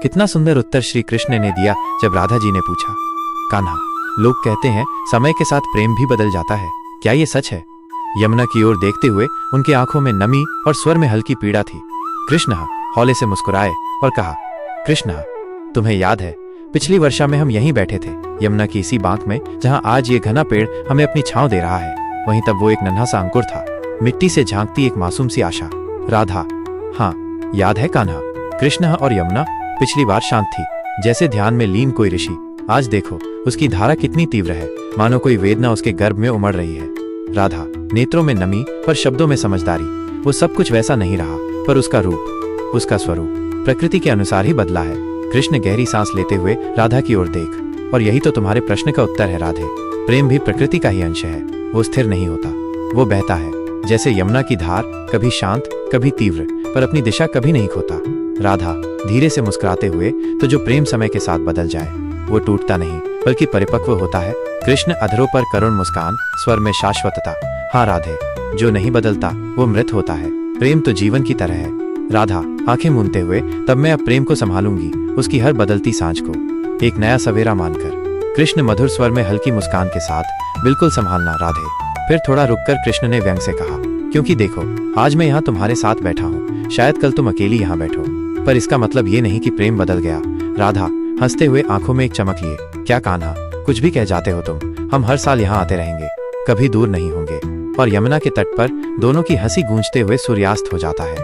कितना सुंदर उत्तर श्री कृष्ण ने दिया जब राधा जी ने पूछा, कान्हा, लोग कहते हैं समय के साथ प्रेम भी बदल जाता है, क्या ये सच है? यमुना की ओर देखते हुए उनकी आंखों में नमी और स्वर में हल्की पीड़ा थी। कृष्ण हौले से मुस्कुराए और कहा, कृष्ण, तुम्हें याद है पिछली वर्षा में हम यहीं बैठे थे, यमुना की इसी बांक में जहां आज ये घना पेड़ हमें अपनी छांव दे रहा है। वहीं तब वो एक नन्हा सा अंकुर था, मिट्टी से झांकती एक मासूम सी आशा। राधा, हाँ याद है कान्हा। कृष्ण और यमुना पिछली बार शांत थी, जैसे ध्यान में लीन कोई ऋषि। आज देखो उसकी धारा कितनी तीव्र है, मानो कोई वेदना उसके गर्भ में उमड़ रही है। राधा, नेत्रों में नमी पर शब्दों में समझदारी। वो सब कुछ वैसा नहीं रहा, पर उसका रूप, उसका स्वरूप प्रकृति के अनुसार ही बदला है। कृष्ण गहरी सांस लेते हुए राधा की ओर देख, और यही तो तुम्हारे प्रश्न का उत्तर है राधे। प्रेम भी प्रकृति का ही अंश है, वो स्थिर नहीं होता, वो बहता है जैसे यमुना की धार, कभी शांत कभी तीव्र, पर अपनी दिशा कभी नहीं खोता। राधा, धीरे से मुस्कुराते हुए, तो जो प्रेम समय के साथ बदल जाए वो टूटता नहीं बल्कि परिपक्व होता है। कृष्ण, अधरों पर करुण मुस्कान, स्वर में शाश्वतता। हाँ राधे, जो नहीं बदलता वो मृत होता है, प्रेम तो जीवन की तरह है। राधा, आंखें मूंदते हुए, तब मैं अब प्रेम को संभालूंगी, उसकी हर बदलती सांझ को एक नया सवेरा मानकर। कृष्ण मधुर स्वर में हल्की मुस्कान के साथ, बिल्कुल संभालना राधे। फिर थोड़ा रुककर कृष्ण ने व्यंग से कहा, क्योंकि देखो आज मैं यहाँ तुम्हारे साथ बैठा हूँ, शायद कल तुम अकेली यहाँ बैठो, पर इसका मतलब ये नहीं कि प्रेम बदल गया। राधा, हंसते हुए आंखों में एक चमक लिए, क्या कान्हा, कुछ भी कह जाते हो तुम, हम हर साल यहाँ आते रहेंगे, कभी दूर नहीं होंगे। और यमुना के तट पर दोनों की हंसी गूंजते हुए सूर्यास्त हो जाता है।